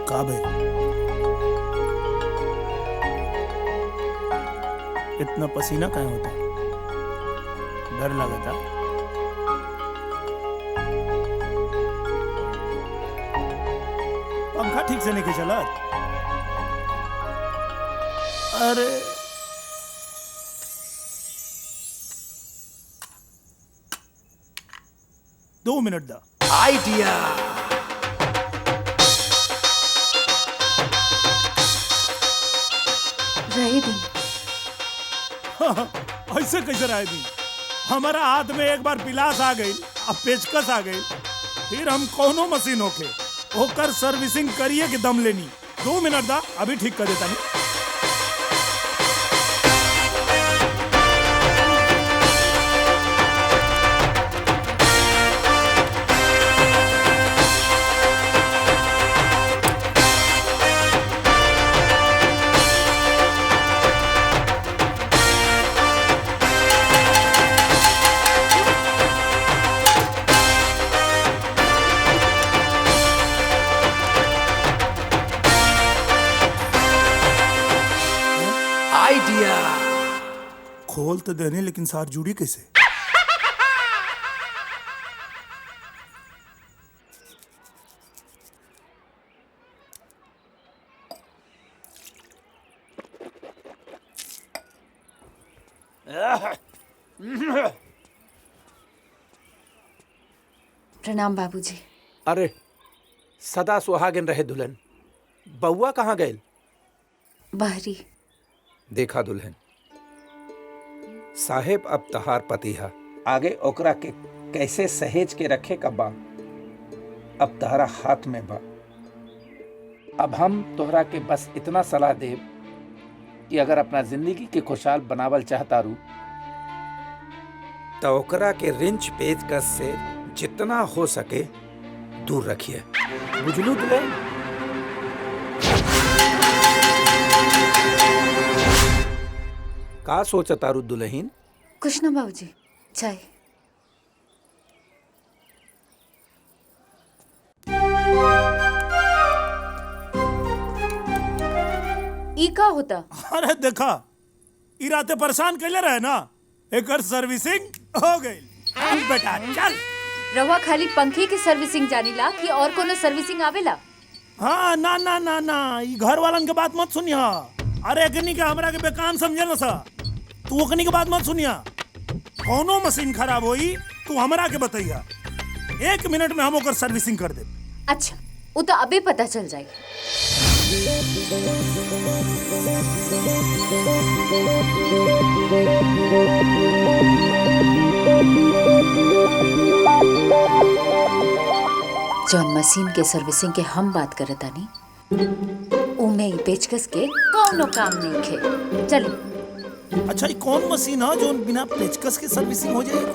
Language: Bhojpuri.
का बे इतना पसीना काहे होता? डर लगता? पंखा ठीक से नहीं चला? अरे दो मिनट दा। आइडिया। रहे दिन ऐसे कैसे रहे दी? हमारा हाथ में एक बार पिलास आ गई, अब पेचकस आ गई, फिर हम कौनो मशीन होके होकर सर्विसिंग करिए कि दम लेनी। 2 मिनट दा, अभी ठीक कर देता नहीं। आइडिया। खोल तो देने, लेकिन सार जुड़ी कैसे? प्रणाम बाबूजी। अरे सदा सुहागिन रहे दुल्हन। बउआ कहाँ गए? बहरी। देखा दुल्हन, साहेब अब तहार पति हा, आगे ओकरा के कैसे सहेज के रखे का बा अब तहरा हाथ में बा। अब हम तोहरा के बस इतना सलाह देब कि अगर अपना जिंदगी के खुशहाल बनावल चाहता रू तो ओकरा के रिंच पेचकस से जितना हो सके दूर रखिए। बुझलू दुल्हन? का सोचता रू दुल्हन? कुछ ना बाबूजी, चाय। ई का होता? अरे देखा, इराते परेशान कैले रहे ना, एकर सर्विसिंग हो गई। चल बेटा चल। रवा खाली पंखे की सर्विसिंग जानीला कि और कोनो सर्विसिंग आवेला? हाँ ना ना ना ना, ई घर वालन के बात मत सुनिया। अरे अग्नि के हमरा के बेकान समझे ना सा, तू अग्नि के बात मत सुनिया। कौनो मशीन खराब होई तू हमरा के बताइया, 1 मिनट में हम ओकर सर्विसिंग कर दे। अच्छा, वो तो अबे पता चल जाएगी। जौन मशीन के सर्विसिंग के हम बात करत तानी, उमे ई पेचकस के कौनो काम नहीं खे। चली। अच्छा, ये कौन मशीन है जो बिना पेचकस के सर्विसिंग हो जाएगी?